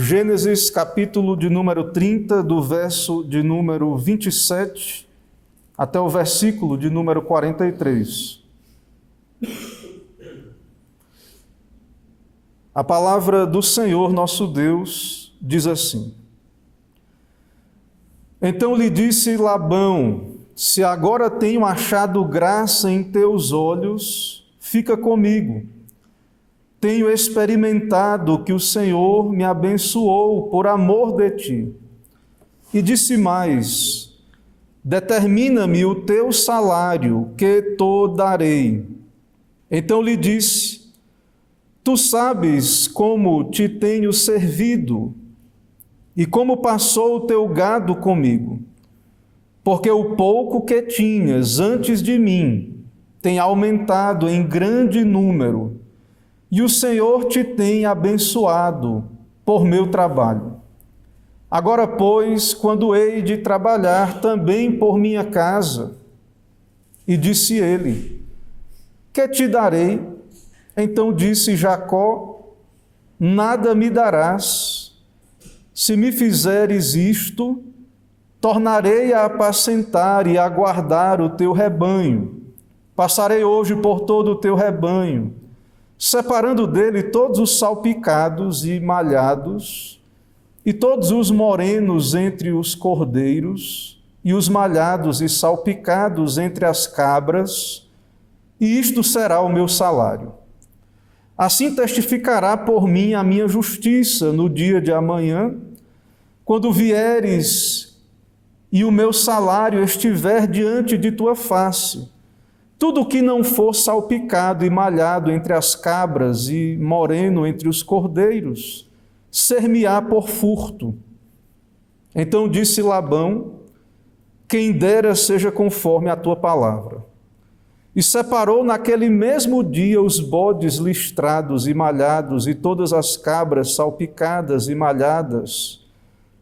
Gênesis capítulo de número 30, do verso de número 27 até o versículo de número 43. A palavra do Senhor nosso Deus diz assim: Então lhe disse Labão: Se agora tenho achado graça em teus olhos, fica comigo. Tenho experimentado que o Senhor me abençoou por amor de ti. E disse mais: Determina-me o teu salário, que te darei. Então lhe disse: Tu sabes como te tenho servido e como passou o teu gado comigo, porque o pouco que tinhas antes de mim tem aumentado em grande número, e o Senhor te tem abençoado por meu trabalho. Agora, pois, quando hei de trabalhar também por minha casa? E disse ele: Que te darei? Então disse Jacó: Nada me darás. Se me fizeres isto, tornarei a apacentar e a guardar o teu rebanho. Passarei hoje por todo o teu rebanho, separando dele todos os salpicados e malhados, e todos os morenos entre os cordeiros, e os malhados e salpicados entre as cabras, e isto será o meu salário. Assim testificará por mim a minha justiça no dia de amanhã, quando vieres e o meu salário estiver diante de tua face. Tudo que não for salpicado e malhado entre as cabras e moreno entre os cordeiros, ser-me-á por furto. Então disse Labão: Quem dera seja conforme a tua palavra. E separou naquele mesmo dia os bodes listrados e malhados e todas as cabras salpicadas e malhadas,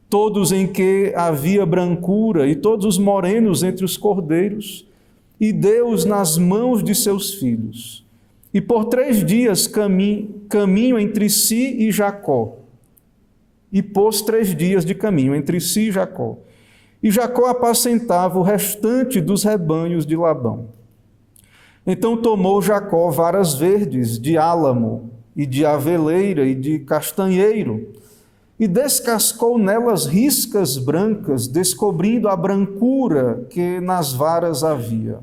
todos em que havia brancura, e todos os morenos entre os cordeiros, e deu-os nas mãos de seus filhos. E por 3 dias caminho entre si e Jacó. E pôs 3 dias de caminho entre si e Jacó. E Jacó apacentava o restante dos rebanhos de Labão. Então tomou Jacó varas verdes de álamo, e de aveleira, e de castanheiro, e descascou nelas riscas brancas, descobrindo a brancura que nas varas havia.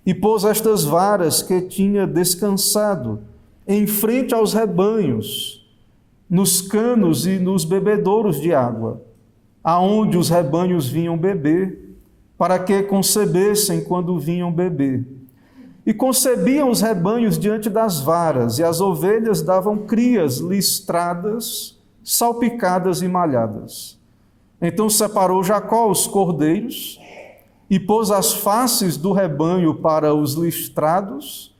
E pôs estas varas que tinha descansado em frente aos rebanhos, nos canos e nos bebedouros de água, aonde os rebanhos vinham beber, para que concebessem quando vinham beber. E concebiam os rebanhos diante das varas, e as ovelhas davam crias listradas, salpicadas e malhadas. Então separou Jacó os cordeiros, e pôs as faces do rebanho para os listrados,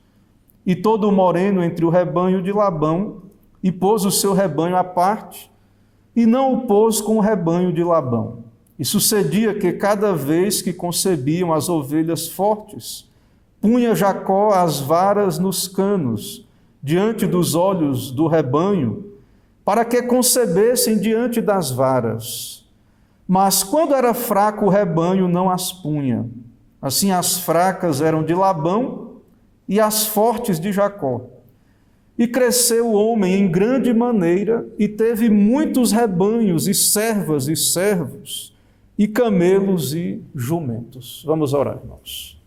e todo o moreno entre o rebanho de Labão, e pôs o seu rebanho à parte, e não o pôs com o rebanho de Labão. E sucedia que cada vez que concebiam as ovelhas fortes, punha Jacó as varas nos canos, diante dos olhos do rebanho, para que concebessem diante das varas. Mas quando era fraco o rebanho, não as punha. Assim as fracas eram de Labão e as fortes de Jacó. E cresceu o homem em grande maneira, e teve muitos rebanhos, e servas e servos, e camelos e jumentos. Vamos orar, irmãos.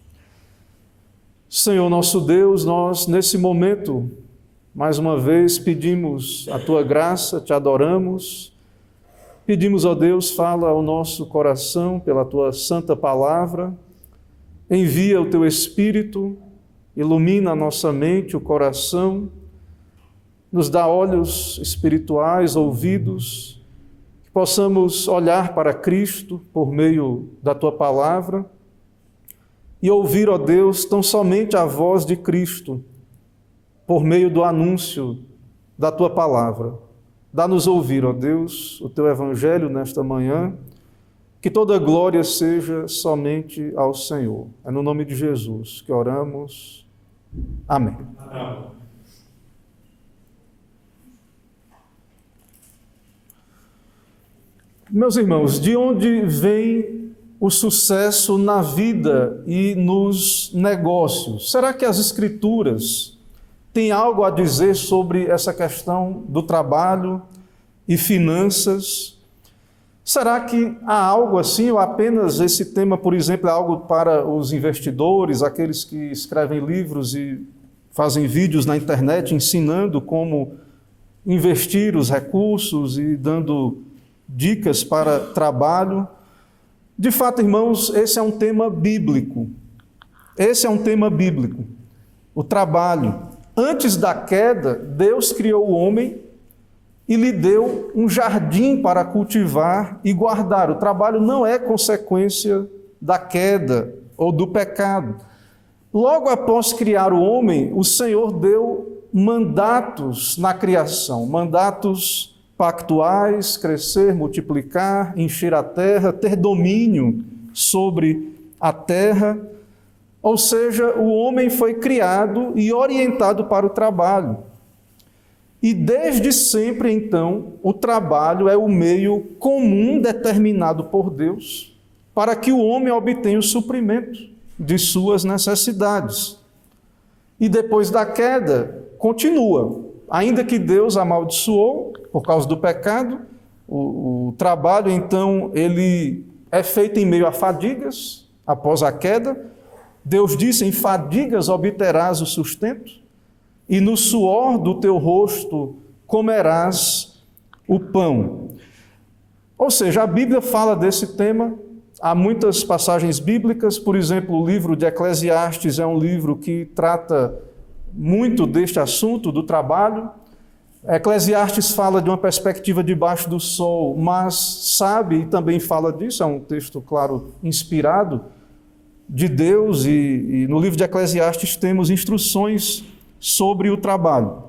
Senhor nosso Deus, nós nesse momento, mais uma vez, pedimos a Tua graça, Te adoramos, pedimos, ó Deus, fala ao nosso coração pela Tua santa palavra, envia o Teu Espírito, ilumina a nossa mente, o coração, nos dá olhos espirituais, ouvidos, que possamos olhar para Cristo por meio da Tua palavra e ouvir, ó Deus, tão somente a voz de Cristo por meio do anúncio da Tua palavra. Dá-nos ouvir, ó Deus, o Teu Evangelho nesta manhã, que toda glória seja somente ao Senhor. É no nome de Jesus que oramos. Amém. Amém. Meus irmãos, de onde vem o sucesso na vida e nos negócios? Será que as Escrituras têm algo a dizer sobre essa questão do trabalho e finanças? Será que há algo assim, ou apenas esse tema, por exemplo, é algo para os investidores, aqueles que escrevem livros e fazem vídeos na internet ensinando como investir os recursos e dando dicas para trabalho? De fato, irmãos, esse é um tema bíblico. Esse é um tema bíblico. O trabalho. Antes da queda, Deus criou o homem e lhe deu um jardim para cultivar e guardar. O trabalho não é consequência da queda ou do pecado. Logo após criar o homem, o Senhor deu mandatos na criação, mandatos pactuais: crescer, multiplicar, encher a terra, ter domínio sobre a terra. Ou seja, o homem foi criado e orientado para o trabalho. E desde sempre, então, o trabalho é o meio comum determinado por Deus para que o homem obtenha o suprimento de suas necessidades. E depois da queda, continua. Ainda que Deus amaldiçoou por causa do pecado, o trabalho, então, ele é feito em meio a fadigas após a queda. Deus disse: em fadigas obterás o sustento, e no suor do teu rosto comerás o pão. Ou seja, a Bíblia fala desse tema. Há muitas passagens bíblicas, por exemplo, o livro de Eclesiastes é um livro que trata muito deste assunto do trabalho. Eclesiastes fala de uma perspectiva debaixo do sol, mas sabe e também fala disso, é um texto, claro, inspirado de Deus, e no livro de Eclesiastes temos instruções sobre o trabalho.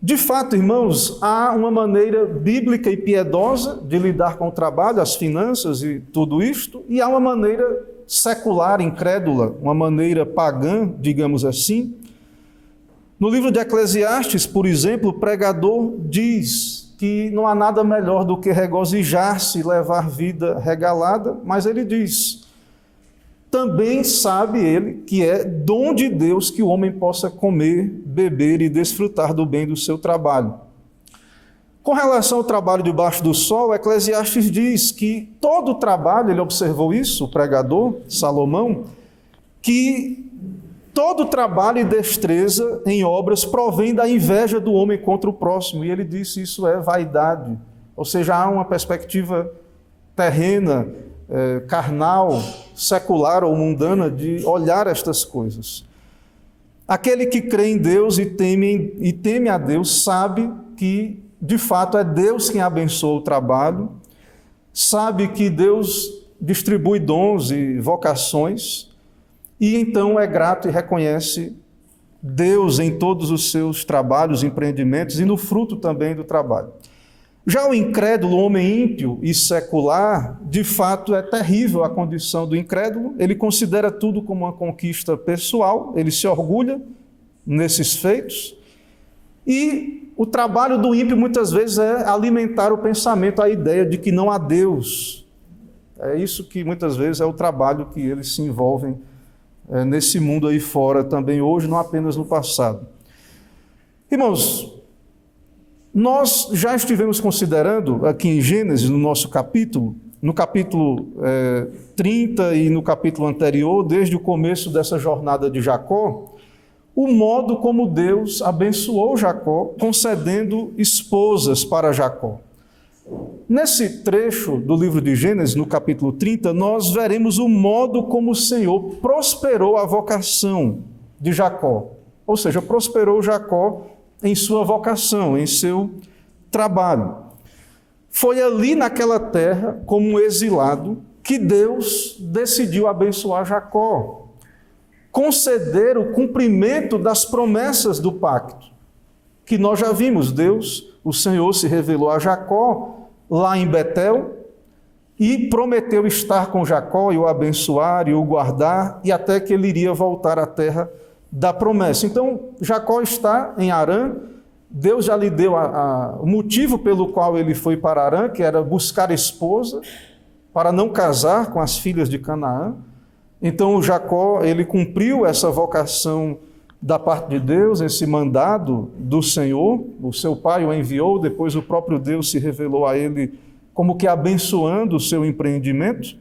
De fato, irmãos, há uma maneira bíblica e piedosa de lidar com o trabalho, as finanças e tudo isto, e há uma maneira secular, incrédula, uma maneira pagã, digamos assim. No livro de Eclesiastes, por exemplo, o pregador diz que não há nada melhor do que regozijar-se e levar vida regalada, mas ele diz: também sabe ele que é dom de Deus que o homem possa comer, beber e desfrutar do bem do seu trabalho. Com relação ao trabalho debaixo do sol, Eclesiastes diz que todo o trabalho, ele observou isso, o pregador, Salomão, que todo trabalho e destreza em obras provém da inveja do homem contra o próximo. E ele disse: isso é vaidade. Ou seja, há uma perspectiva terrena, carnal, secular ou mundana de olhar estas coisas. Aquele que crê em Deus e teme a Deus sabe que, de fato, é Deus quem abençoa o trabalho, sabe que Deus distribui dons e vocações, e então é grato e reconhece Deus em todos os seus trabalhos, empreendimentos e no fruto também do trabalho. Já o incrédulo, o homem ímpio e secular, de fato é terrível a condição do incrédulo. Ele considera tudo como uma conquista pessoal, ele se orgulha nesses feitos. E o trabalho do ímpio muitas vezes é alimentar o pensamento, a ideia de que não há Deus. É isso que muitas vezes é o trabalho que eles se envolvem nesse mundo aí fora também hoje, não apenas no passado. Irmãos, nós já estivemos considerando aqui em Gênesis, no nosso capítulo, no capítulo 30 e no capítulo anterior, desde o começo dessa jornada de Jacó, o modo como Deus abençoou Jacó, concedendo esposas para Jacó. Nesse trecho do livro de Gênesis, no capítulo 30, nós veremos o modo como o Senhor prosperou a vocação de Jacó. Ou seja, prosperou Jacó em sua vocação, em seu trabalho. Foi ali naquela terra, como um exilado, que Deus decidiu abençoar Jacó, conceder o cumprimento das promessas do pacto, que nós já vimos. Deus, o Senhor, se revelou a Jacó lá em Betel e prometeu estar com Jacó e o abençoar e o guardar, e até que ele iria voltar à terra da promessa. Então, Jacó está em Harã Deus já lhe deu o motivo pelo qual ele foi para Harã, que era buscar esposa, para não casar com as filhas de Canaã. Então Jacó, ele cumpriu essa vocação da parte de Deus, esse mandado do Senhor. O seu pai o enviou, depois o próprio Deus se revelou a ele como que abençoando o seu empreendimento.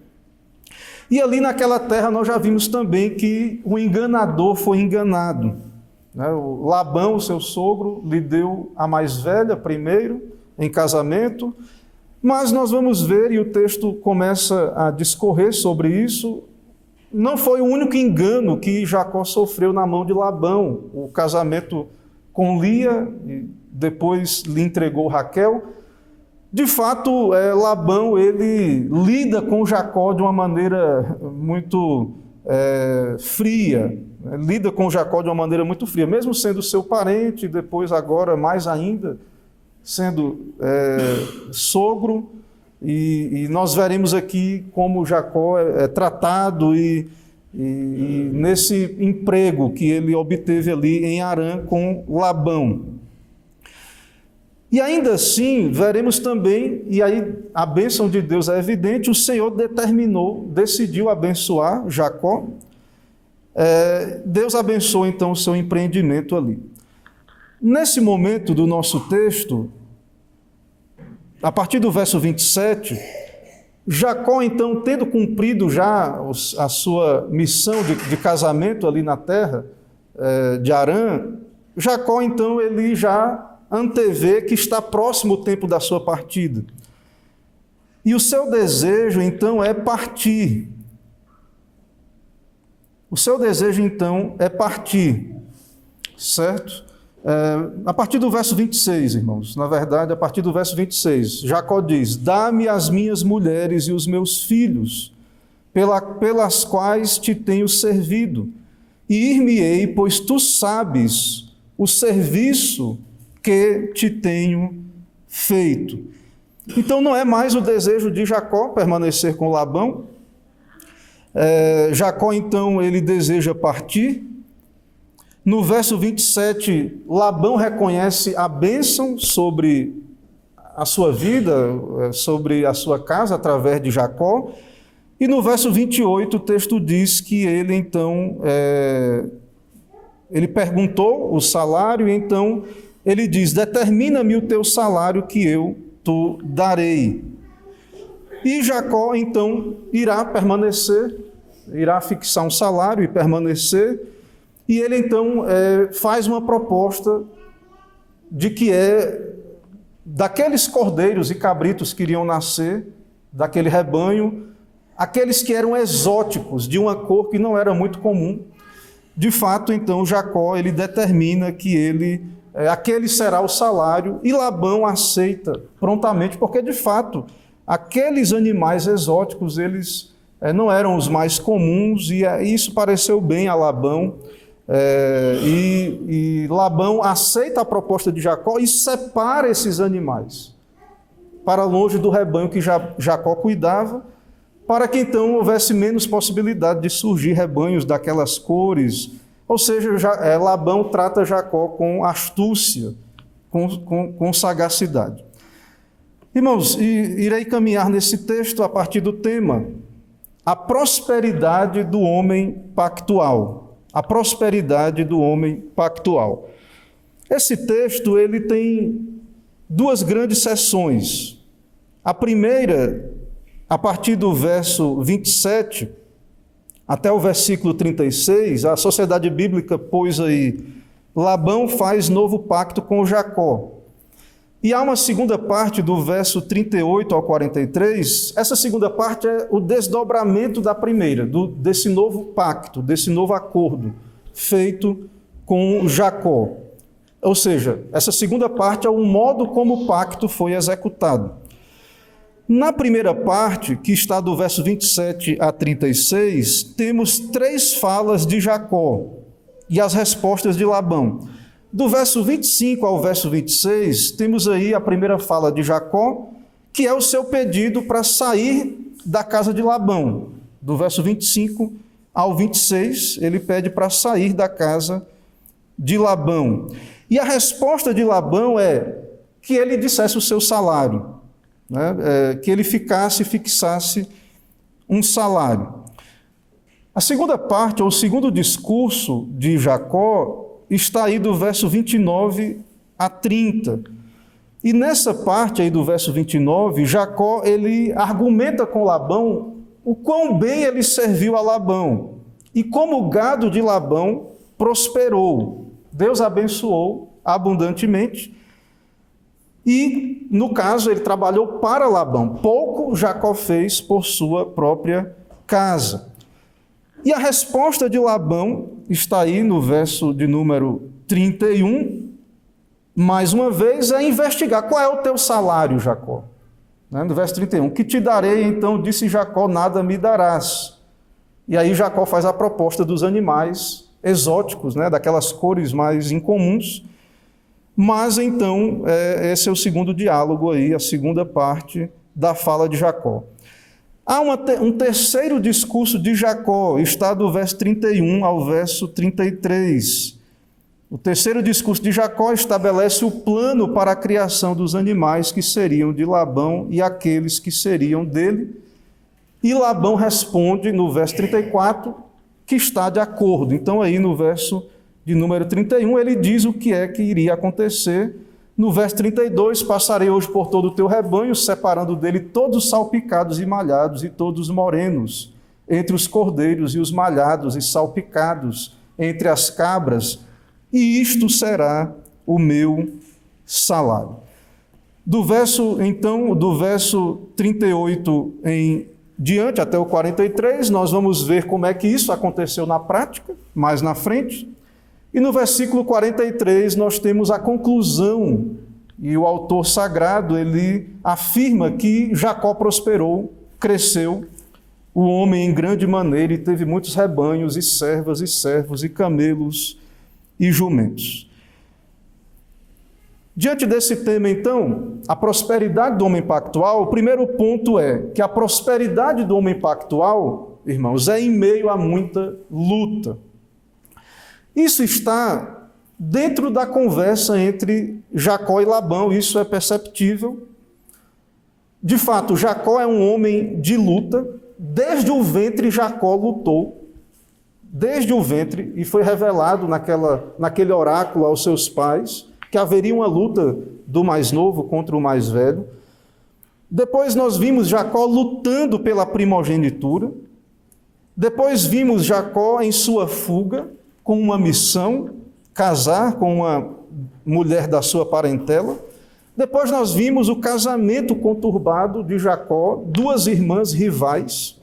E ali naquela terra nós já vimos também que o enganador foi enganado. O Labão, seu sogro, lhe deu a mais velha primeiro em casamento, mas nós vamos ver, e o texto começa a discorrer sobre isso, não foi o único engano que Jacó sofreu na mão de Labão. O casamento com Lia, e depois lhe entregou Raquel. De fato, Labão, ele lida com Jacó de uma maneira muito fria, lida com Jacó de uma maneira muito fria, mesmo sendo seu parente, depois agora mais ainda, sendo sogro, e nós veremos aqui como Jacó é tratado e nesse emprego que ele obteve ali em Harã com Labão. E ainda assim, veremos também, e aí a bênção de Deus é evidente, o Senhor decidiu abençoar Jacó. Deus abençoou então o seu empreendimento ali. Nesse momento do nosso texto, a partir do verso 27, Jacó então, tendo cumprido já a sua missão de casamento ali na terra de Harã, Jacó então ele já antevê que está próximo o tempo da sua partida. E o seu desejo, então, é partir. O seu desejo, então, é partir, certo? A partir do verso 26, irmãos, na verdade, a partir do verso 26, Jacó diz: dá-me as minhas mulheres e os meus filhos, pelas quais te tenho servido, e ir-me-ei, pois tu sabes o serviço que te tenho feito. Então não é mais o desejo de Jacó permanecer com Labão. Jacó então ele deseja partir. No verso 27, Labão reconhece a bênção sobre a sua vida, sobre a sua casa através de Jacó. E no verso 28 o texto diz que ele então ele perguntou o salário, e então ele diz: determina-me o teu salário que eu te darei. E Jacó então irá permanecer, irá fixar um salário e permanecer, e ele então faz uma proposta de que daqueles cordeiros e cabritos que iriam nascer, daquele rebanho, aqueles que eram exóticos, de uma cor que não era muito comum. De fato, então, Jacó ele determina que aquele será o salário, e Labão aceita prontamente, porque de fato aqueles animais exóticos eles não eram os mais comuns, e isso pareceu bem a Labão, e Labão aceita a proposta de Jacó e separa esses animais para longe do rebanho que Jacó cuidava, para que então houvesse menos possibilidade de surgir rebanhos daquelas cores. Ou seja, Labão trata Jacó com astúcia, com sagacidade. Irmãos, irei caminhar nesse texto a partir do tema: a prosperidade do homem pactual. A prosperidade do homem pactual. Esse texto ele tem duas grandes seções. A primeira, a partir do verso 27, até o versículo 36, a Sociedade Bíblica pôs aí: Labão faz novo pacto com Jacó. E há uma segunda parte do verso 38 ao 43, essa segunda parte é o desdobramento da primeira, desse novo pacto, desse novo acordo feito com Jacó. Ou seja, essa segunda parte é o modo como o pacto foi executado. Na primeira parte, que está do verso 27 a 36, temos 3 falas de Jacó e as respostas de Labão. Do verso 25 ao verso 26, temos aí a primeira fala de Jacó, que é o seu pedido para sair da casa de Labão. Do verso 25 ao 26, ele pede para sair da casa de Labão. E a resposta de Labão é que ele dissesse o seu salário, né? Que ele fixasse um salário. A segunda parte, ou o segundo discurso de Jacó, está aí do verso 29 a 30. E nessa parte aí do verso 29, Jacó, ele argumenta com Labão o quão bem ele serviu a Labão e como o gado de Labão prosperou. Deus abençoou abundantemente e, no caso, ele trabalhou para Labão. Pouco Jacó fez por sua própria casa. E a resposta de Labão está aí no verso de número 31, mais uma vez, é investigar qual é o teu salário, Jacó. No verso 31, que te darei, então, disse Jacó, nada me darás. E aí Jacó faz a proposta dos animais exóticos, daquelas cores mais incomuns. Mas, então, esse é o segundo diálogo aí, a segunda parte da fala de Jacó. Há um terceiro discurso de Jacó, está do verso 31 ao verso 33. O terceiro discurso de Jacó estabelece o plano para a criação dos animais que seriam de Labão e aqueles que seriam dele. E Labão responde no verso 34 que está de acordo. Então aí no verso de número 31 ele diz o que é que iria acontecer. No verso 32, passarei hoje por todo o teu rebanho, separando dele todos os salpicados e malhados e todos os morenos, entre os cordeiros e os malhados e salpicados, entre as cabras, e isto será o meu salário. Do verso 38 em diante, até o 43, nós vamos ver como é que isso aconteceu na prática, mais na frente. E no versículo 43 nós temos a conclusão, e o autor sagrado, ele afirma que Jacó prosperou, cresceu, o homem em grande maneira, e teve muitos rebanhos, e servas, e servos, e camelos, e jumentos. Diante desse tema, então, a prosperidade do homem pactual, o primeiro ponto é que a prosperidade do homem pactual, irmãos, é em meio a muita luta. Isso está dentro da conversa entre Jacó e Labão, isso é perceptível. De fato, Jacó é um homem de luta, desde o ventre Jacó lutou, desde o ventre, e foi revelado naquele oráculo aos seus pais, que haveria uma luta do mais novo contra o mais velho. Depois nós vimos Jacó lutando pela primogenitura, depois vimos Jacó em sua fuga, com uma missão, casar com uma mulher da sua parentela. Depois nós vimos o casamento conturbado de Jacó, duas irmãs rivais.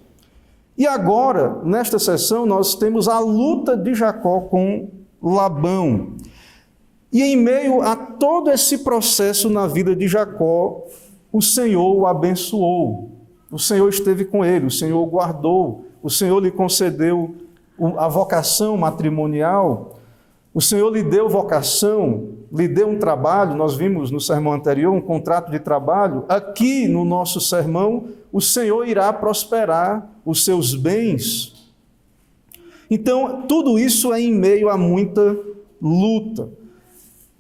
E agora, nesta sessão, nós temos a luta de Jacó com Labão. E em meio a todo esse processo na vida de Jacó, o Senhor o abençoou. O Senhor esteve com ele, o Senhor o guardou, o Senhor lhe concedeu a vocação matrimonial, o Senhor lhe deu vocação, lhe deu um trabalho. Nós vimos no sermão anterior um contrato de trabalho. Aqui no nosso sermão, o Senhor irá prosperar os seus bens. Então, tudo isso é em meio a muita luta.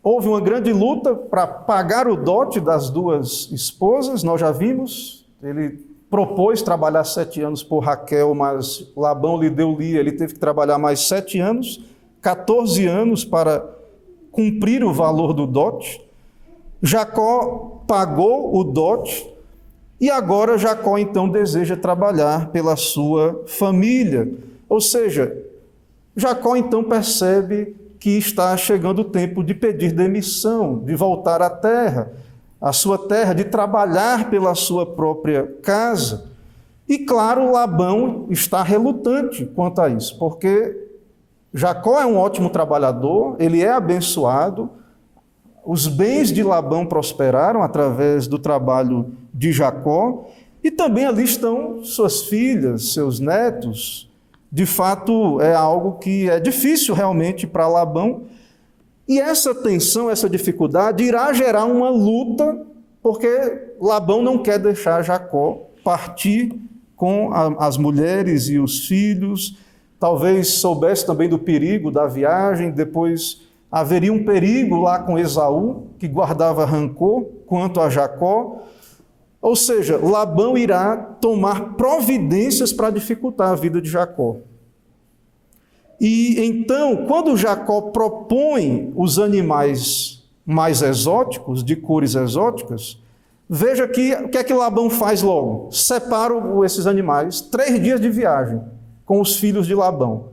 Houve uma grande luta para pagar o dote das duas esposas, nós já vimos. Ele propôs trabalhar 7 anos por Raquel, mas Labão lhe deu Lia, ele teve que trabalhar mais 7 anos, 14 anos para cumprir o valor do dote. Jacó pagou o dote e agora Jacó então deseja trabalhar pela sua família. Ou seja, Jacó então percebe que está chegando o tempo de pedir demissão, de voltar à terra, a sua terra, de trabalhar pela sua própria casa. E claro, Labão está relutante quanto a isso, porque Jacó é um ótimo trabalhador, ele é abençoado, os bens de Labão prosperaram através do trabalho de Jacó, e também ali estão suas filhas, seus netos. De fato, é algo que é difícil realmente para Labão. E essa tensão, essa dificuldade irá gerar uma luta, porque Labão não quer deixar Jacó partir com as mulheres e os filhos. Talvez soubesse também do perigo da viagem, depois haveria um perigo lá com Esaú, que guardava rancor quanto a Jacó. Ou seja, Labão irá tomar providências para dificultar a vida de Jacó. E então, quando Jacó propõe os animais mais exóticos, de cores exóticas, veja que o que é que Labão faz logo? Separa esses animais, 3 dias de viagem com os filhos de Labão.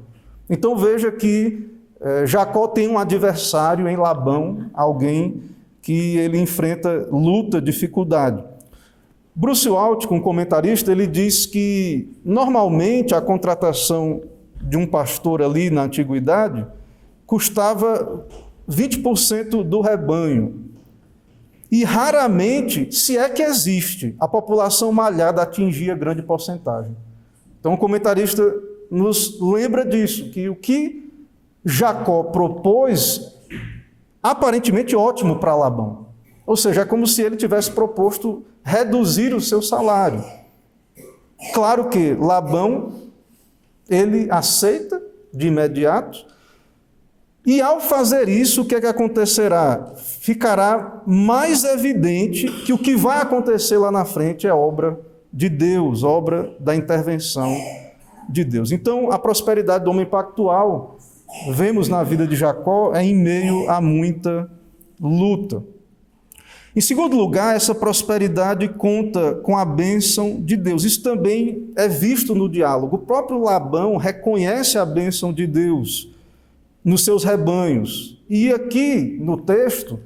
Então veja que Jacó tem um adversário em Labão, alguém que ele enfrenta luta, dificuldade. Bruce Waltke, um comentarista, ele diz que normalmente a contratação de um pastor ali na antiguidade custava 20% do rebanho. E raramente, se é que existe, a população malhada atingia grande porcentagem. Então o comentarista nos lembra disso, que o que Jacó propôs, aparentemente ótimo para Labão. Ou seja, é como se ele tivesse proposto reduzir o seu salário. Claro que Labão, ele aceita de imediato, e ao fazer isso, o que é que acontecerá? Ficará mais evidente que o que vai acontecer lá na frente é obra de Deus, obra da intervenção de Deus. Então, a prosperidade do homem pactual, vemos na vida de Jacó, é em meio a muita luta. Em segundo lugar, essa prosperidade conta com a bênção de Deus. Isso também é visto no diálogo. O próprio Labão reconhece a bênção de Deus nos seus rebanhos. E aqui, no texto,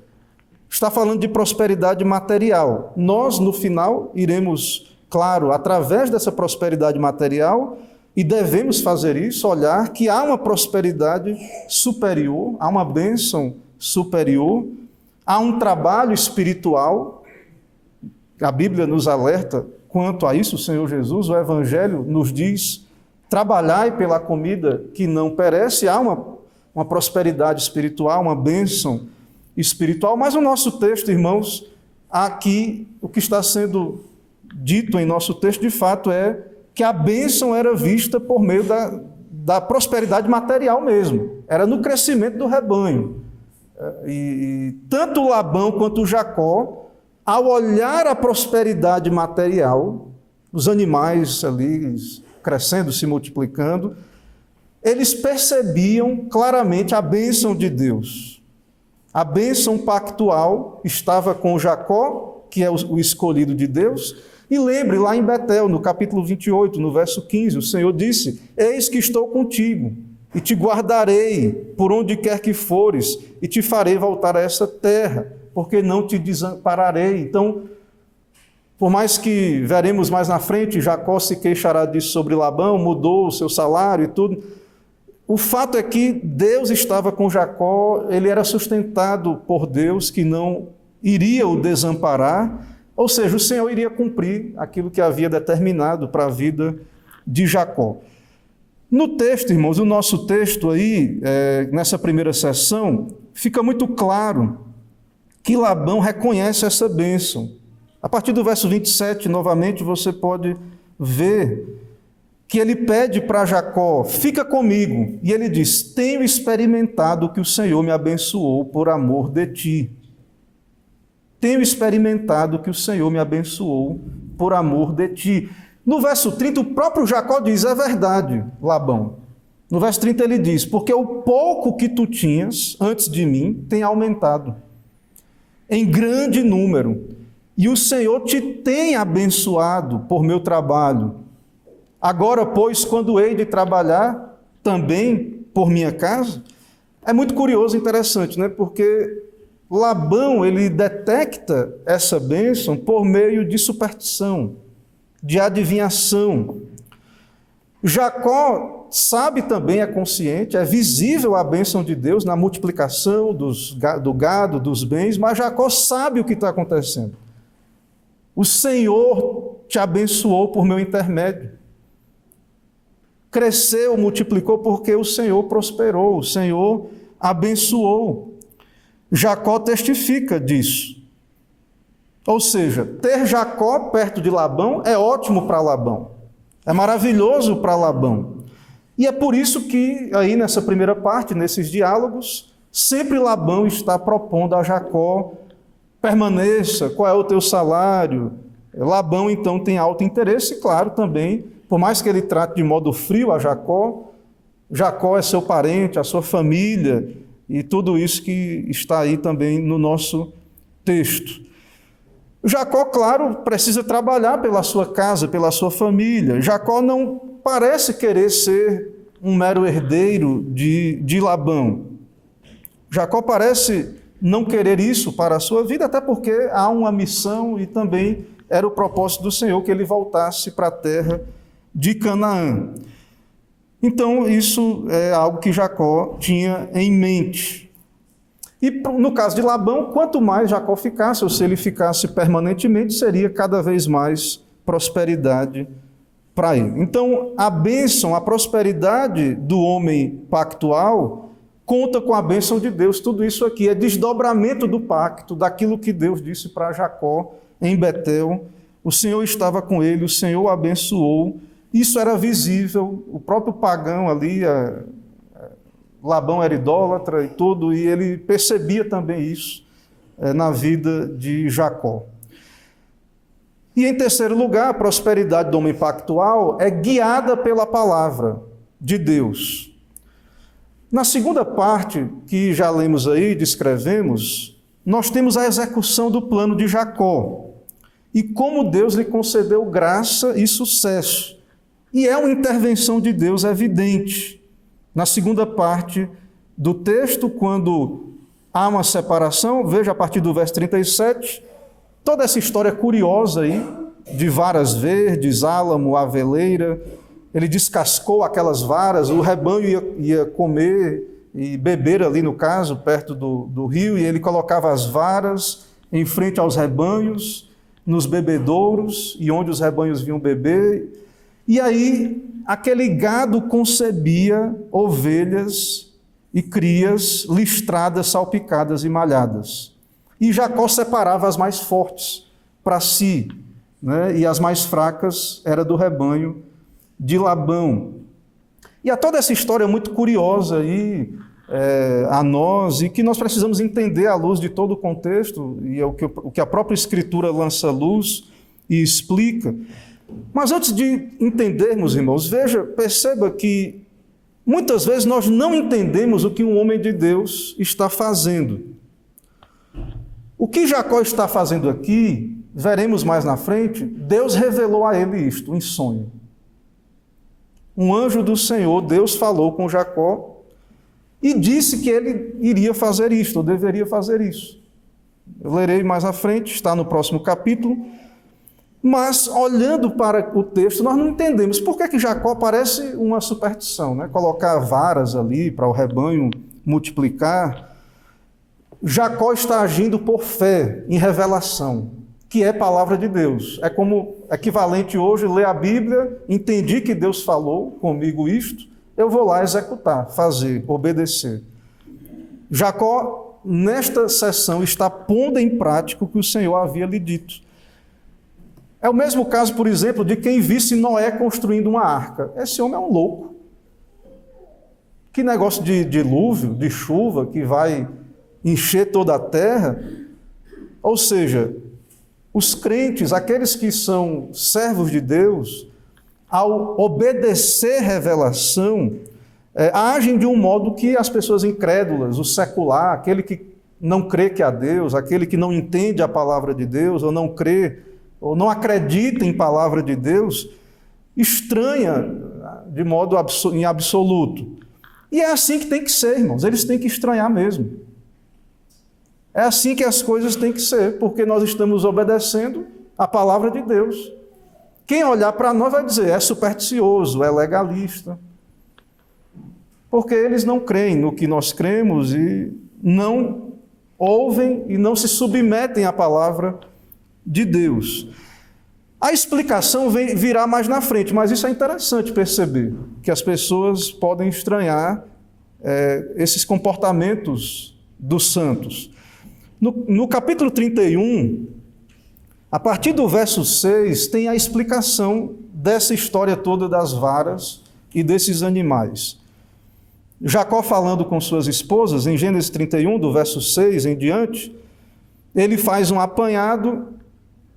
está falando de prosperidade material. Nós, no final, iremos, claro, através dessa prosperidade material, e devemos fazer isso, olhar que há uma prosperidade superior, há uma bênção superior, há um trabalho espiritual. A Bíblia nos alerta quanto a isso, o Senhor Jesus, o Evangelho nos diz: trabalhai pela comida que não perece. Há uma prosperidade espiritual, uma bênção espiritual. Mas o nosso texto, irmãos, aqui o que está sendo dito em nosso texto, de fato, é que a bênção era vista por meio da prosperidade material mesmo. Era no crescimento do rebanho. E tanto Labão quanto Jacó, ao olhar a prosperidade material, os animais ali crescendo, se multiplicando, eles percebiam claramente a bênção de Deus. A bênção pactual estava com Jacó, que é o escolhido de Deus. E lembre, lá em Betel, no capítulo 28, no verso 15, o Senhor disse: eis que estou contigo, e te guardarei por onde quer que fores, e te farei voltar a essa terra, porque não te desampararei. Então, por mais que veremos mais na frente, Jacó se queixará disso sobre Labão, mudou o seu salário e tudo. O fato é que Deus estava com Jacó, ele era sustentado por Deus, que não iria o desamparar, ou seja, o Senhor iria cumprir aquilo que havia determinado para a vida de Jacó. No texto, irmãos, o nosso texto aí, nessa primeira sessão, fica muito claro que Labão reconhece essa bênção. A partir do verso 27, novamente, você pode ver que ele pede para Jacó: fica comigo. E ele diz: tenho experimentado que o Senhor me abençoou por amor de ti. Tenho experimentado que o Senhor me abençoou por amor de ti. No verso 30, o próprio Jacó diz: é verdade, Labão. No verso 30 ele diz: porque o pouco que tu tinhas antes de mim tem aumentado em grande número, e o Senhor te tem abençoado por meu trabalho. Agora, pois, quando hei de trabalhar também por minha casa? É muito curioso e interessante, né? Porque Labão, ele detecta essa bênção por meio de superstição, de adivinhação. Jacó sabe também, é consciente, é visível a bênção de Deus na multiplicação do gado, dos bens, mas Jacó sabe o que está acontecendo. O Senhor te abençoou por meu intermédio. Cresceu, multiplicou, porque o Senhor prosperou, o Senhor abençoou. Jacó testifica disso. Ou seja, ter Jacó perto de Labão é ótimo para Labão. É maravilhoso para Labão. E é por isso que, aí nessa primeira parte, nesses diálogos, Sempre Labão está propondo a Jacó: permaneça, qual é o teu salário? Labão, então, tem alto interesse, claro, também, por mais que ele trate de modo frio a Jacó, Jacó é seu parente, a sua família, e tudo isso que está aí também no nosso texto. Jacó, claro, precisa trabalhar pela sua casa, pela sua família. Jacó não parece querer ser um mero herdeiro de Labão. Jacó parece não querer isso para a sua vida, até porque há uma missão e também era o propósito do Senhor que ele voltasse para a terra de Canaã. Então, isso é algo que Jacó tinha em mente. E no caso de Labão, quanto mais Jacó ficasse, ou se ele ficasse permanentemente, seria cada vez mais prosperidade para ele. Então, a bênção, a prosperidade do homem pactual conta com a bênção de Deus. Tudo isso aqui é desdobramento do pacto, daquilo que Deus disse para Jacó em Betel. O Senhor estava com ele, o Senhor o abençoou. Isso era visível, o próprio pagão ali, Labão era idólatra e tudo, e ele percebia também isso na vida de Jacó. E em terceiro lugar, a prosperidade do homem pactual é guiada pela palavra de Deus. Na segunda parte, que já lemos aí, descrevemos, nós temos a execução do plano de Jacó e como Deus lhe concedeu graça e sucesso. E é uma intervenção de Deus evidente. Na segunda parte do texto, quando há uma separação, veja a partir do verso 37, toda essa história curiosa aí, de varas verdes, álamo, aveleira, ele descascou aquelas varas, o rebanho ia comer e beber ali no caso, perto do rio, e ele colocava as varas em frente aos rebanhos, nos bebedouros, e onde os rebanhos vinham beber. E aí, aquele gado concebia ovelhas e crias listradas, salpicadas e malhadas. E Jacó separava as mais fortes para si, né? E as mais fracas era do rebanho de Labão. E há toda essa história muito curiosa aí a nós, e que nós precisamos entender à luz de todo o contexto, e é o que a própria Escritura lança luz e explica. Mas antes de entendermos, irmãos, perceba que muitas vezes nós não entendemos o que um homem de Deus está fazendo. O que Jacó está fazendo aqui, veremos mais na frente, Deus revelou a ele isto, em sonho. Um anjo do Senhor, Deus falou com Jacó e disse que ele iria fazer isto, ou deveria fazer isso. Eu lerei mais à frente, está no próximo capítulo. Mas, olhando para o texto, nós não entendemos por que Jacó parece uma superstição, né? Colocar varas ali para o rebanho multiplicar. Jacó está agindo por fé, em revelação, que é palavra de Deus. É como equivalente hoje ler a Bíblia, entendi que Deus falou comigo isto, eu vou lá executar, fazer, obedecer. Jacó, nesta sessão, está pondo em prática o que o Senhor havia lhe dito. É o mesmo caso, por exemplo, de quem visse Noé construindo uma arca. Esse homem é um louco. Que negócio de dilúvio, de chuva, que vai encher toda a terra. Ou seja, os crentes, aqueles que são servos de Deus, ao obedecer revelação, agem de um modo que as pessoas incrédulas, o secular, aquele que não crê que há Deus, aquele que não entende a palavra de Deus, ou não crê, ou não acredita em palavra de Deus, estranha de modo em absoluto. E é assim que tem que ser, irmãos, eles têm que estranhar mesmo. É assim que as coisas têm que ser, porque nós estamos obedecendo a palavra de Deus. Quem olhar para nós vai dizer, é supersticioso, é legalista. Porque eles não creem no que nós cremos e não ouvem e não se submetem à palavra de Deus. A explicação virá mais na frente, mas isso é interessante perceber, que as pessoas podem estranhar esses comportamentos dos santos. No capítulo 31, a partir do verso 6, tem a explicação dessa história toda das varas e desses animais. Jacó falando com suas esposas, em Gênesis 31, do verso 6 em diante, ele faz um apanhado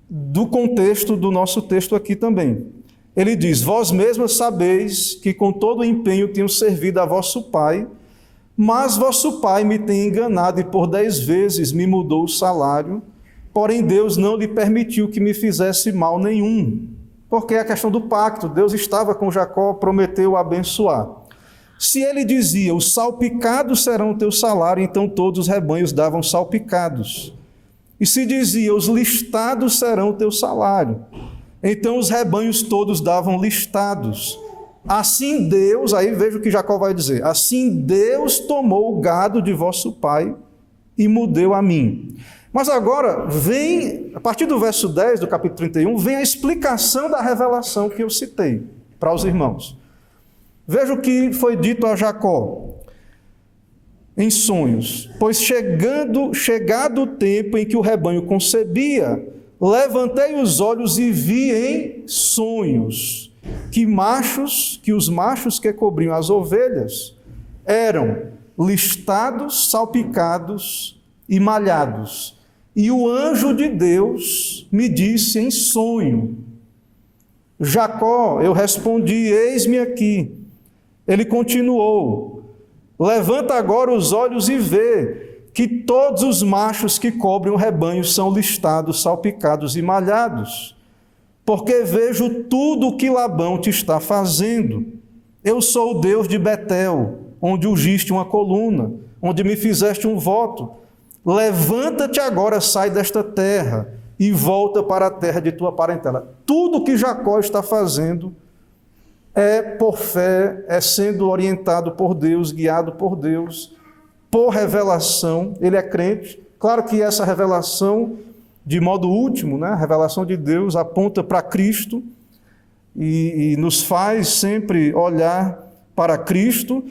do contexto do nosso texto aqui também. Ele diz: vós mesmas sabeis que com todo o empenho tenho servido a vosso pai, mas vosso pai me tem enganado e por 10 vezes me mudou o salário, porém Deus não lhe permitiu que me fizesse mal nenhum. Porque é a questão do pacto, Deus estava com Jacó, prometeu abençoar. Se ele dizia, os salpicados serão o teu salário, então todos os rebanhos davam salpicados. E se dizia, os listados serão o teu salário, então os rebanhos todos davam listados. Assim Deus, aí veja o que Jacó vai dizer, assim Deus tomou o gado de vosso pai e me deu a mim. Mas agora vem, a partir do verso 10 do capítulo 31, vem a explicação da revelação que eu citei para os irmãos. Veja o que foi dito a Jacó em sonhos. Pois chegado o tempo em que o rebanho concebia, levantei os olhos e vi em sonhos que os machos que cobriam as ovelhas eram listados, salpicados e malhados. E o anjo de Deus me disse em sonho: Jacó, eu respondi, eis-me aqui. Ele continuou: levanta agora os olhos e vê que todos os machos que cobrem o rebanho são listados, salpicados e malhados, porque vejo tudo o que Labão te está fazendo. Eu sou o Deus de Betel, onde ungiste uma coluna, onde me fizeste um voto. Levanta-te agora, sai desta terra e volta para a terra de tua parentela. Tudo o que Jacó está fazendo é por fé, é sendo orientado por Deus, guiado por Deus, por revelação. Ele é crente. Claro que essa revelação, de modo último, a revelação de Deus aponta para Cristo e nos faz sempre olhar para Cristo,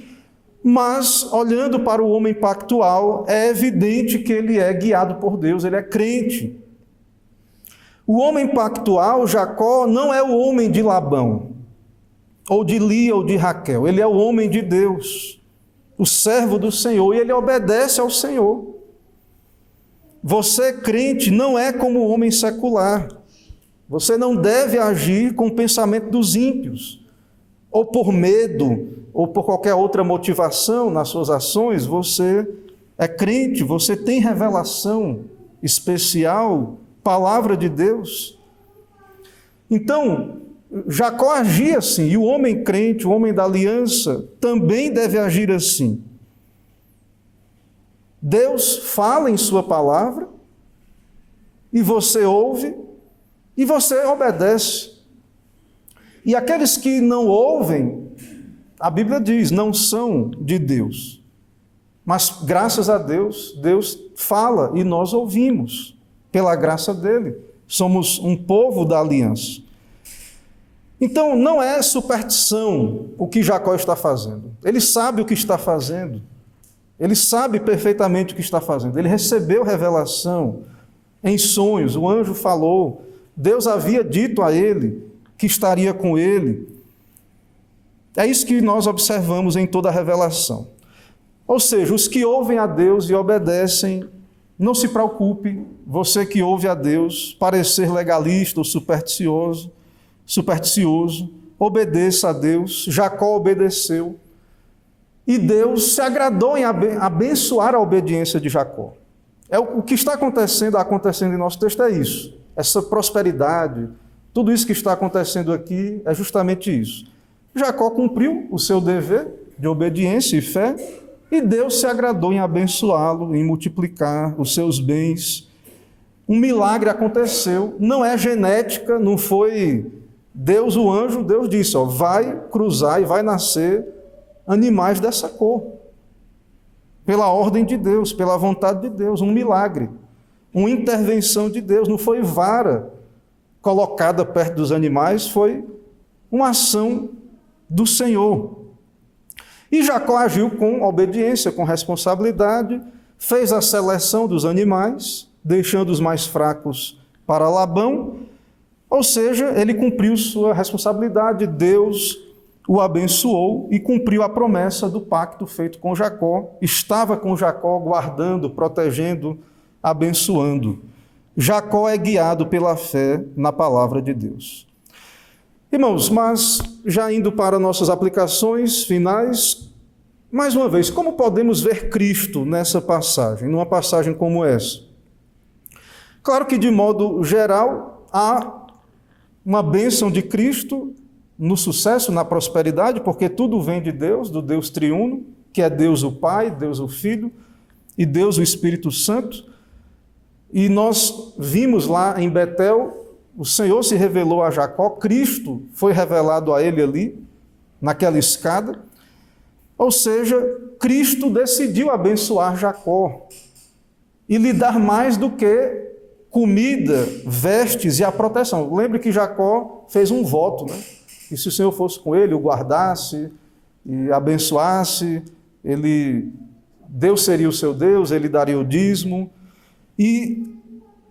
mas olhando para o homem pactual, é evidente que ele é guiado por Deus, ele é crente. O homem pactual, Jacó, não é o homem de Labão, ou de Lia, ou de Raquel. Ele é o homem de Deus, o servo do Senhor, e ele obedece ao Senhor. Você, crente, não é como o homem secular. Você não deve agir com o pensamento dos ímpios, ou por medo, ou por qualquer outra motivação nas suas ações. Você é crente, você tem revelação especial, palavra de Deus. Então, Jacó agia assim, e o homem crente, o homem da aliança, também deve agir assim. Deus fala em sua palavra, e você ouve, e você obedece. E aqueles que não ouvem, a Bíblia diz, não são de Deus. Mas graças a Deus, Deus fala e nós ouvimos, pela graça dele. Somos um povo da aliança. Então, não é superstição o que Jacó está fazendo. Ele sabe o que está fazendo. Ele sabe perfeitamente o que está fazendo. Ele recebeu revelação em sonhos. O anjo falou. Deus havia dito a ele que estaria com ele. É isso que nós observamos em toda a revelação. Ou seja, os que ouvem a Deus e obedecem, não se preocupe, você que ouve a Deus, parecer legalista ou supersticioso, obedeça a Deus. Jacó obedeceu. E Deus se agradou em abençoar a obediência de Jacó. O que está acontecendo em nosso texto é isso. Essa prosperidade, tudo isso que está acontecendo aqui é justamente isso. Jacó cumpriu o seu dever de obediência e fé, e Deus se agradou em abençoá-lo, em multiplicar os seus bens. Um milagre aconteceu, não é genética, não foi Deus, o anjo, Deus disse, vai cruzar e vai nascer animais dessa cor. Pela ordem de Deus, pela vontade de Deus, um milagre, uma intervenção de Deus. Não foi vara colocada perto dos animais, foi uma ação do Senhor. E Jacó agiu com obediência, com responsabilidade, fez a seleção dos animais, deixando os mais fracos para Labão, ou seja, ele cumpriu sua responsabilidade. Deus o abençoou e cumpriu a promessa do pacto feito com Jacó. Estava com Jacó, guardando, protegendo, abençoando. Jacó é guiado pela fé na palavra de Deus. Irmãos, mas já indo para nossas aplicações finais, mais uma vez, como podemos ver Cristo nessa passagem, numa passagem como essa? Claro que, de modo geral, há uma bênção de Cristo no sucesso, na prosperidade, porque tudo vem de Deus, do Deus triuno, que é Deus o Pai, Deus o Filho e Deus o Espírito Santo. E nós vimos lá em Betel, o Senhor se revelou a Jacó, Cristo foi revelado a ele ali, naquela escada. Ou seja, Cristo decidiu abençoar Jacó e lhe dar mais do que comida, vestes e a proteção. Lembre que Jacó fez um voto, né? E se o Senhor fosse com ele, o guardasse e abençoasse, Deus seria o seu Deus, ele daria o dízimo. E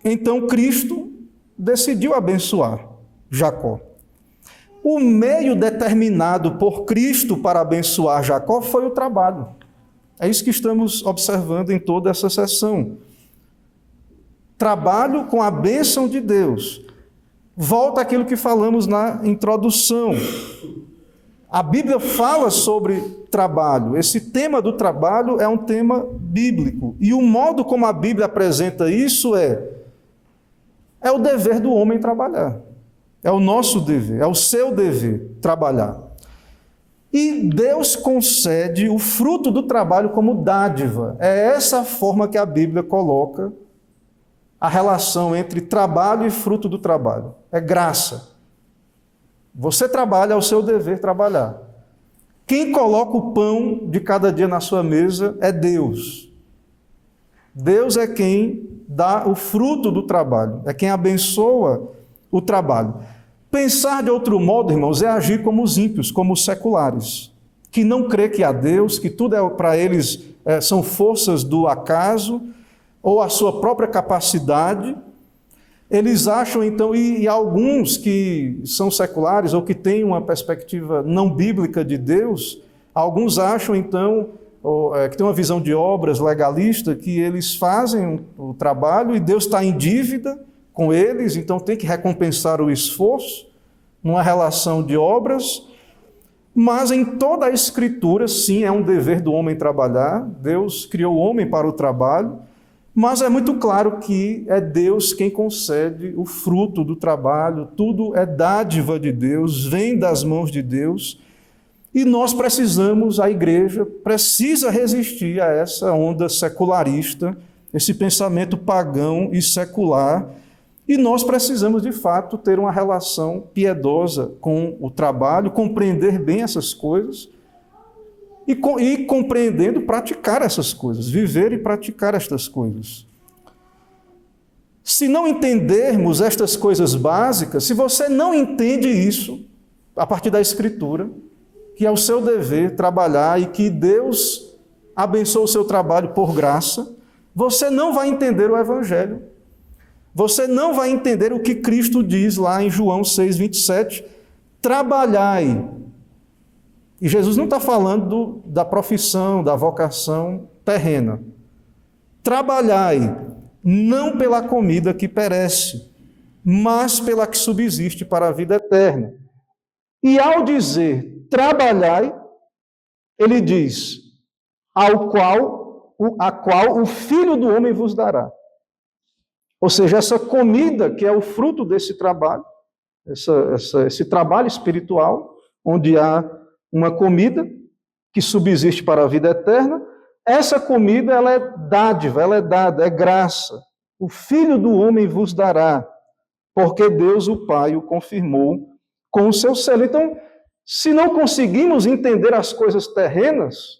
então Cristo decidiu abençoar Jacó. O meio determinado por Cristo para abençoar Jacó foi o trabalho. É isso que estamos observando em toda essa sessão. Trabalho com a bênção de Deus. Volta àquilo que falamos na introdução. A Bíblia fala sobre trabalho. Esse tema do trabalho é um tema bíblico. E o modo como a Bíblia apresenta isso é o dever do homem trabalhar. É o nosso dever, é o seu dever trabalhar. E Deus concede o fruto do trabalho como dádiva. É essa a forma que a Bíblia coloca a relação entre trabalho e fruto do trabalho. É graça. Você trabalha, é o seu dever trabalhar. Quem coloca o pão de cada dia na sua mesa é Deus. Deus é quem dá o fruto do trabalho, é quem abençoa o trabalho. Pensar de outro modo, irmãos, é agir como os ímpios, como os seculares, que não crê que há Deus, que tudo para eles são forças do acaso, ou a sua própria capacidade. Eles acham, então, e alguns que são seculares ou que têm uma perspectiva não bíblica de Deus, alguns acham, então, que tem uma visão de obras legalista, que eles fazem o trabalho e Deus está em dívida com eles, então tem que recompensar o esforço, numa relação de obras. Mas em toda a Escritura, sim, é um dever do homem trabalhar. Deus criou o homem para o trabalho. Mas é muito claro que é Deus quem concede o fruto do trabalho, tudo é dádiva de Deus, vem das mãos de Deus, e nós precisamos, a igreja precisa resistir a essa onda secularista, esse pensamento pagão e secular, e nós precisamos, de fato, ter uma relação piedosa com o trabalho, compreender bem essas coisas, e compreendendo, praticar essas coisas, viver e praticar estas coisas. Se não entendermos estas coisas básicas, se você não entende isso, a partir da Escritura, que é o seu dever trabalhar e que Deus abençoa o seu trabalho por graça, você não vai entender o Evangelho. Você não vai entender o que Cristo diz lá em João 6,27, trabalhai. E Jesus não está falando da profissão, da vocação terrena. Trabalhai, não pela comida que perece, mas pela que subsiste para a vida eterna. E ao dizer trabalhai, ele diz, a qual o Filho do Homem vos dará. Ou seja, essa comida que é o fruto desse trabalho, esse trabalho espiritual, onde há uma comida que subsiste para a vida eterna, essa comida ela é dádiva, ela é dada, é graça. O Filho do Homem vos dará, porque Deus o Pai o confirmou com o seu selo. Então, se não conseguimos entender as coisas terrenas,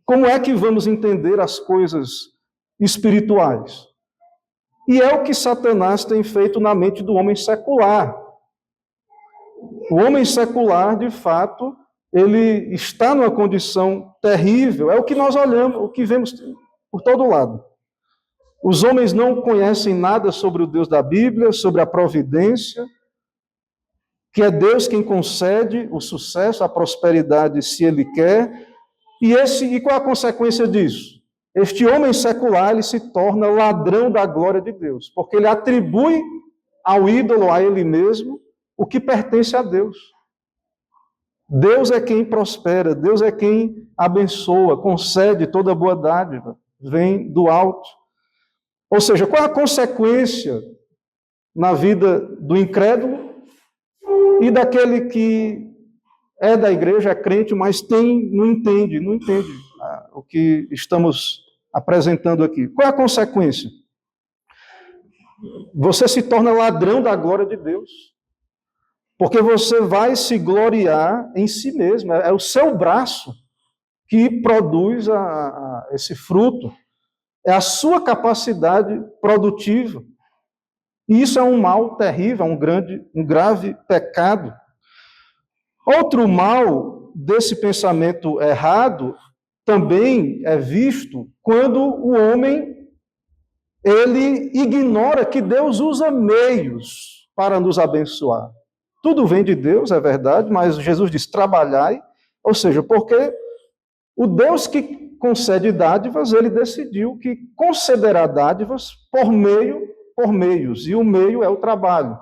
como é que vamos entender as coisas espirituais? E é o que Satanás tem feito na mente do homem secular. O homem secular, de fato, ele está numa condição terrível. É o que nós olhamos, o que vemos por todo lado. Os homens não conhecem nada sobre o Deus da Bíblia, sobre a providência. que é Deus quem concede o sucesso, a prosperidade, se Ele quer. E qual é a consequência disso? Este homem secular, ele se torna ladrão da glória de Deus, porque ele atribui ao ídolo, a ele mesmo, o que pertence a Deus. Deus é quem prospera, Deus é quem abençoa, concede toda boa dádiva, vem do alto. Ou seja, qual é a consequência na vida do incrédulo e daquele que é da igreja, é crente, mas não entende o que estamos apresentando aqui? Qual é a consequência? Você se torna ladrão da glória de Deus, porque você vai se gloriar em si mesmo, é o seu braço que produz esse fruto, é a sua capacidade produtiva. E isso é um mal terrível, um grave pecado. Outro mal desse pensamento errado também é visto quando o homem ele ignora que Deus usa meios para nos abençoar. Tudo vem de Deus, é verdade, mas Jesus diz: trabalhai, ou seja, porque o Deus que concede dádivas, ele decidiu que concederá dádivas por meios, e o meio é o trabalho.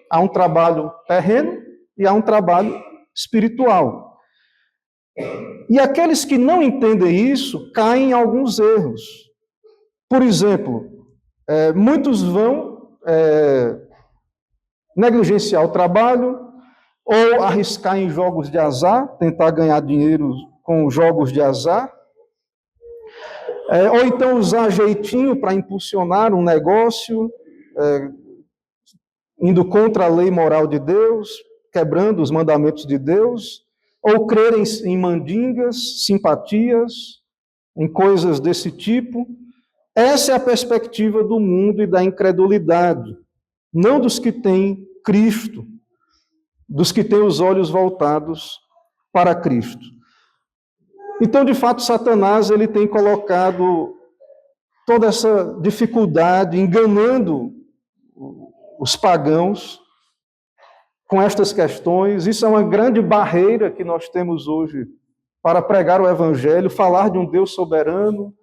Há um trabalho terreno e há um trabalho espiritual. E aqueles que não entendem isso caem em alguns erros. Por exemplo, muitos vão negligenciar o trabalho ou arriscar em jogos de azar, tentar ganhar dinheiro com jogos de azar, ou então usar jeitinho para impulsionar um negócio, indo contra a lei moral de Deus, quebrando os mandamentos de Deus, ou crerem em mandingas, simpatias, em coisas desse tipo. Essa é a perspectiva do mundo e da incredulidade, não dos que têm Cristo, dos que têm os olhos voltados para Cristo. Então, de fato, Satanás ele tem colocado toda essa dificuldade, enganando os pagãos com estas questões. Isso é uma grande barreira que nós temos hoje para pregar o Evangelho, falar de um Deus soberano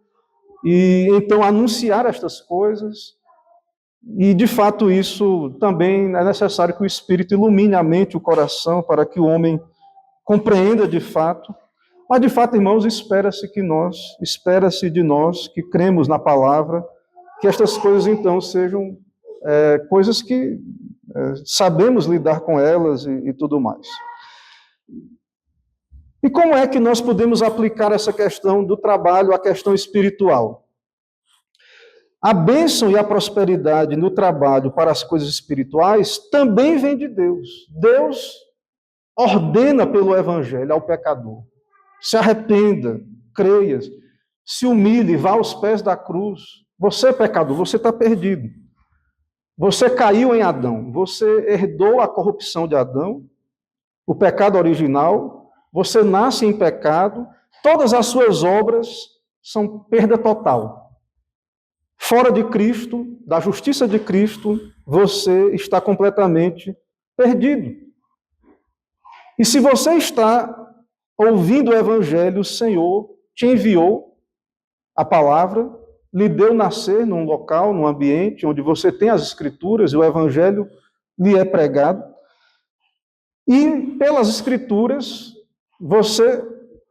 e então anunciar estas coisas. E, de fato, isso também é necessário que o Espírito ilumine a mente, o coração, para que o homem compreenda de fato. Mas, de fato, irmãos, espera-se de nós que cremos na palavra, que estas coisas, então, sejam coisas que sabemos lidar com elas e tudo mais. E como é que nós podemos aplicar essa questão do trabalho à questão espiritual? A bênção e a prosperidade no trabalho para as coisas espirituais também vem de Deus. Deus ordena pelo Evangelho ao pecador: se arrependa, creia, se humilhe, vá aos pés da cruz. Você, pecador, você está perdido. Você caiu em Adão, você herdou a corrupção de Adão, o pecado original, você nasce em pecado, todas as suas obras são perda total. Fora de Cristo, da justiça de Cristo, você está completamente perdido. E se você está ouvindo o Evangelho, o Senhor te enviou a palavra, lhe deu nascer num local, num ambiente onde você tem as Escrituras e o Evangelho lhe é pregado. E pelas Escrituras, você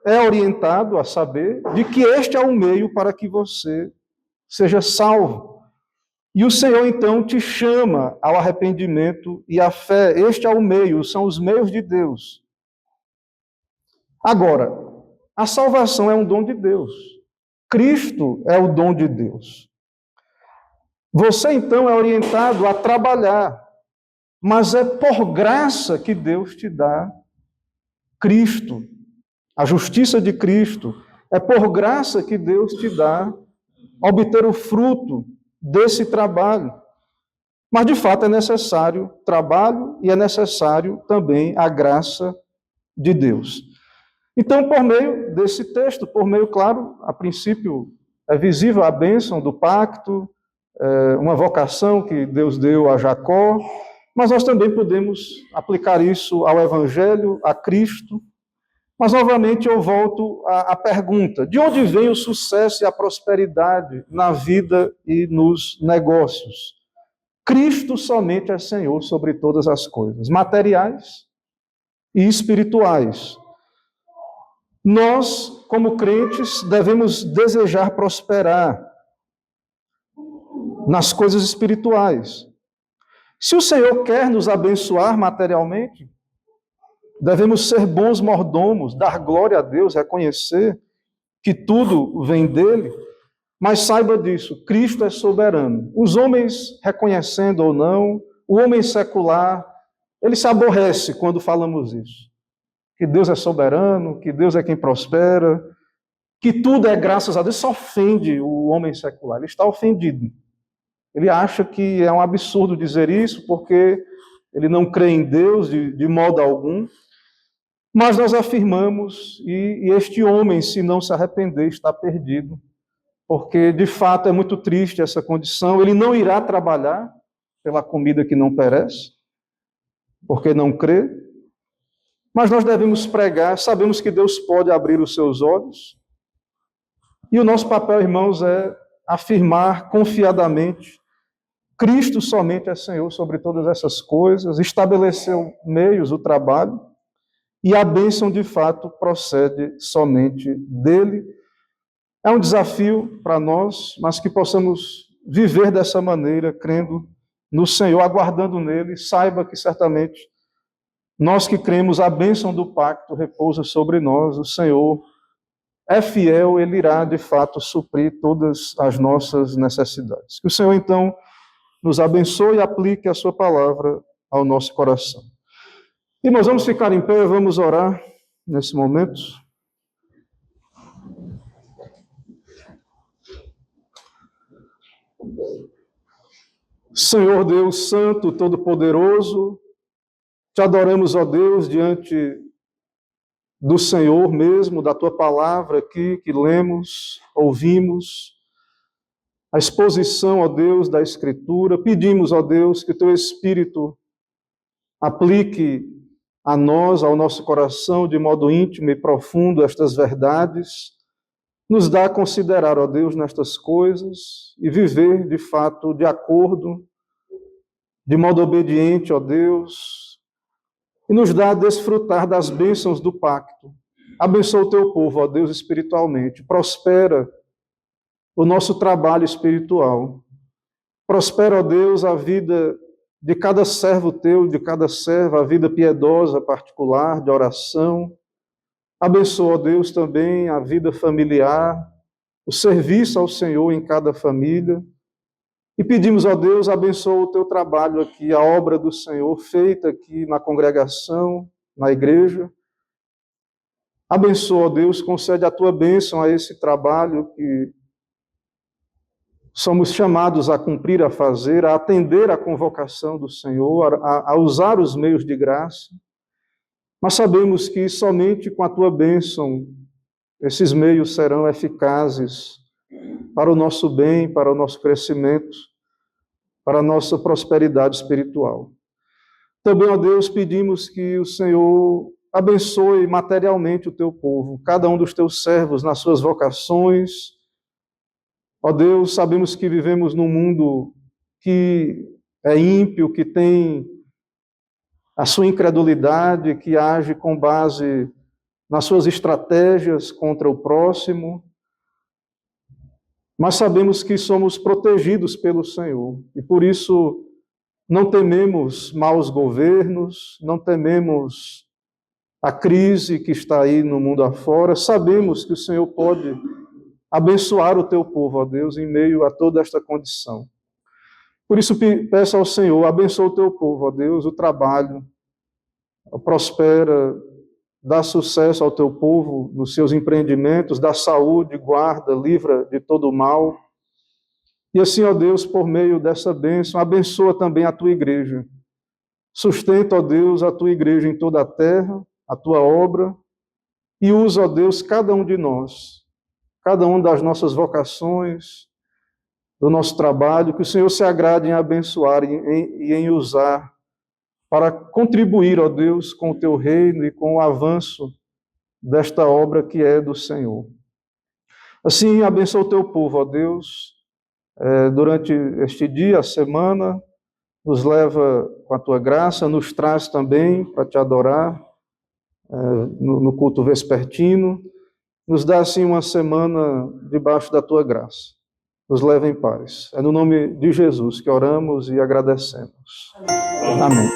é orientado a saber de que este é o meio para que você seja salvo. E o Senhor, então, te chama ao arrependimento e à fé. Este é o meio, são os meios de Deus. Agora, a salvação é um dom de Deus. Cristo é o dom de Deus. Você, então, é orientado a trabalhar, mas é por graça que Deus te dá Cristo, a justiça de Cristo. É por graça que Deus te dá obter o fruto desse trabalho. Mas, de fato, é necessário trabalho e é necessário também a graça de Deus. Então, por meio desse texto, por meio, claro, a princípio é visível a bênção do pacto, uma vocação que Deus deu a Jacó, Mas nós também podemos aplicar isso ao Evangelho, a Cristo. Mas, novamente, eu volto à pergunta: de onde vem o sucesso e a prosperidade na vida e nos negócios? Cristo somente é Senhor sobre todas as coisas, materiais e espirituais. Nós, como crentes, devemos desejar prosperar nas coisas espirituais. Se o Senhor quer nos abençoar materialmente, devemos ser bons mordomos, dar glória a Deus, reconhecer que tudo vem dele, mas saiba disso, Cristo é soberano. Os homens, reconhecendo ou não, o homem secular, ele se aborrece quando falamos isso. Que Deus é soberano, que Deus é quem prospera, que tudo é graças a Deus. Isso ofende o homem secular, ele está ofendido. Ele acha que é um absurdo dizer isso, porque ele não crê em Deus de modo algum. Mas nós afirmamos, e este homem, se não se arrepender, está perdido, porque de fato é muito triste essa condição. Ele não irá trabalhar pela comida que não perece, porque não crê. Mas nós devemos pregar, sabemos que Deus pode abrir os seus olhos, e o nosso papel, irmãos, é afirmar confiadamente: Cristo somente é Senhor sobre todas essas coisas, estabeleceu meios, o trabalho, e a bênção, de fato, procede somente dele. É um desafio para nós, mas que possamos viver dessa maneira, crendo no Senhor, aguardando nele. Saiba que, certamente, nós que cremos, a bênção do pacto repousa sobre nós. O Senhor é fiel, ele irá, de fato, suprir todas as nossas necessidades. Que o Senhor, então, nos abençoe e aplique a sua palavra ao nosso coração. E nós vamos ficar em pé, vamos orar nesse momento. Senhor Deus Santo, Todo-Poderoso, te adoramos, ó Deus, diante do Senhor mesmo, da tua palavra aqui que lemos, ouvimos, a exposição, ó Deus, da Escritura. Pedimos, ó Deus, que teu Espírito aplique a nós, ao nosso coração, de modo íntimo e profundo, estas verdades. Nos dá a considerar, ó Deus, nestas coisas e viver, de fato, de acordo, de modo obediente, ó Deus, e nos dá a desfrutar das bênçãos do pacto. Abençoa o teu povo, ó Deus, espiritualmente. Prospera o nosso trabalho espiritual. Prospera, ó Deus, a vida de cada servo teu, de cada serva, a vida piedosa, particular, de oração. Abençoa, ó Deus, também a vida familiar, o serviço ao Senhor em cada família. E pedimos, ó Deus, abençoa o teu trabalho aqui, a obra do Senhor feita aqui na congregação, na igreja. Abençoa, ó Deus, concede a tua bênção a esse trabalho que somos chamados a cumprir, a fazer, a atender à convocação do Senhor, a usar os meios de graça. Mas sabemos que somente com a tua bênção esses meios serão eficazes para o nosso bem, para o nosso crescimento, para a nossa prosperidade espiritual. Também, ó Deus, pedimos que o Senhor abençoe materialmente o teu povo, cada um dos teus servos nas suas vocações. Ó Deus, sabemos que vivemos num mundo que é ímpio, que tem a sua incredulidade, que age com base nas suas estratégias contra o próximo, mas sabemos que somos protegidos pelo Senhor, e por isso não tememos maus governos, não tememos a crise que está aí no mundo afora. Sabemos que o Senhor pode abençoar o teu povo, ó Deus, em meio a toda esta condição. Por isso peço ao Senhor, abençoa o teu povo, ó Deus, o trabalho, prospera, dá sucesso ao teu povo nos seus empreendimentos, dá saúde, guarda, livra de todo o mal. E assim, ó Deus, por meio dessa bênção, abençoa também a tua igreja. Sustenta, ó Deus, a tua igreja em toda a terra, a tua obra, e usa, ó Deus, cada um de nós, cada uma das nossas vocações, do nosso trabalho, que o Senhor se agrade em abençoar e em usar para contribuir, ó Deus, com o teu reino e com o avanço desta obra que é do Senhor. Assim, abençoa o teu povo, ó Deus, durante este dia, a semana, nos leva com a tua graça, nos traz também para te adorar no culto vespertino, nos dá assim uma semana debaixo da tua graça. Nos leva em paz. É no nome de Jesus que oramos e agradecemos. Amém.